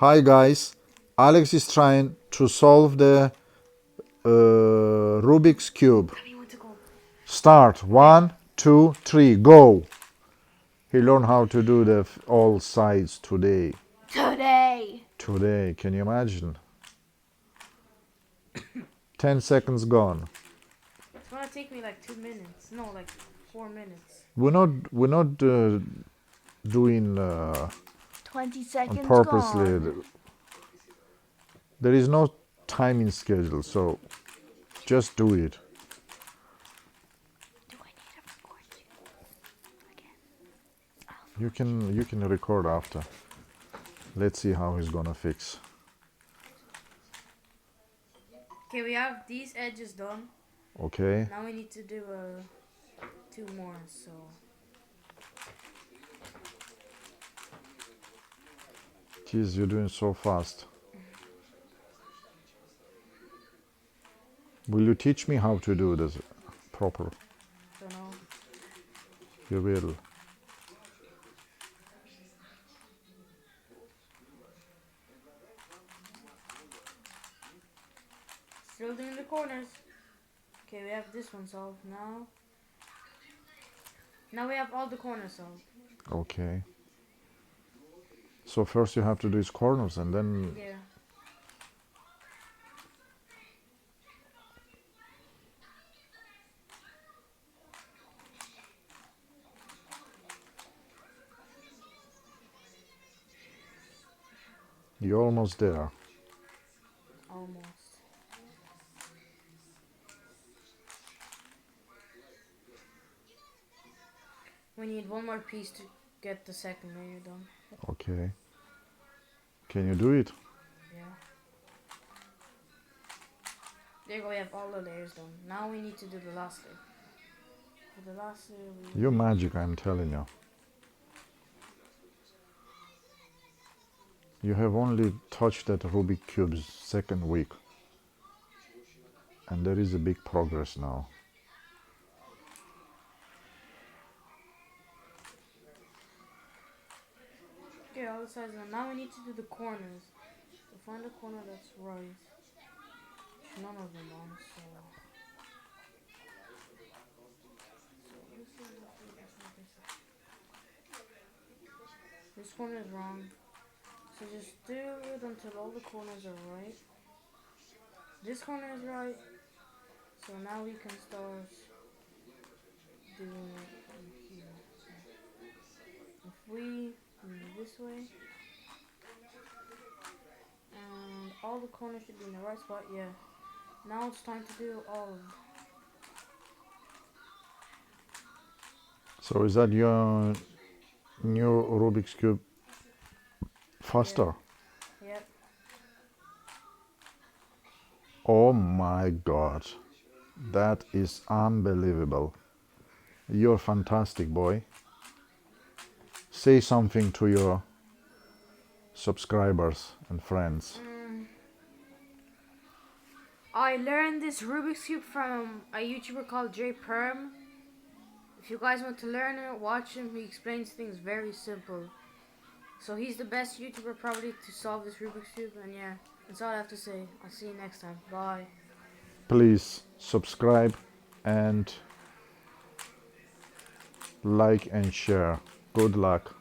Hi guys, Alex is trying to solve the Rubik's Cube. Start, 1, 2, 3, go. He learned how to do the all sides today. Today, can you imagine? 10 seconds gone. It's gonna take me like 2 minutes. No, like 4 minutes. We're not doing 20 on seconds purposely. gone. There is no timing schedule, so just do it. Do I need to record you again? You can record after. Let's see how he's gonna fix. Okay, we have these edges done. Okay. Now we need to do 2 more. So Jeez, you're doing so fast. Will you teach me how to do this proper? don't know. You will. Still doing the corners. Okay, we have this one solved now. Now we have all the corners solved. Okay. So first you have to do his corners and then... Yeah. You're almost there. Almost. We need one more piece to get the second layer done. Okay. Can you do it? Yeah. There you go, we have all the layers done. Now we need to do the last layer. For the last layer we... You're magic, I'm telling you. You have only touched that Rubik cube's second week. And there is a big progress now. Okay, all the sides done. Now we need to do the corners. To find the corner that's right. None of them on, so... This corner is wrong. So just do it until all the corners are right. This corner is right. So now we can start doing it from here. So if we move this way, and all the corners should be in the right spot, yeah. Now it's time to do all of them. So is that your new Rubik's Cube faster? Yep. Oh my god. That is unbelievable. You're fantastic, boy. Say something to your subscribers and friends. I learned this Rubik's Cube from a YouTuber called J Perm. If you guys want to learn it, watch him. He explains things very simple. So he's the best YouTuber probably to solve this Rubik's Cube. And yeah, that's all I have to say. I'll see you next time. Bye. Please subscribe and like and share. Good luck.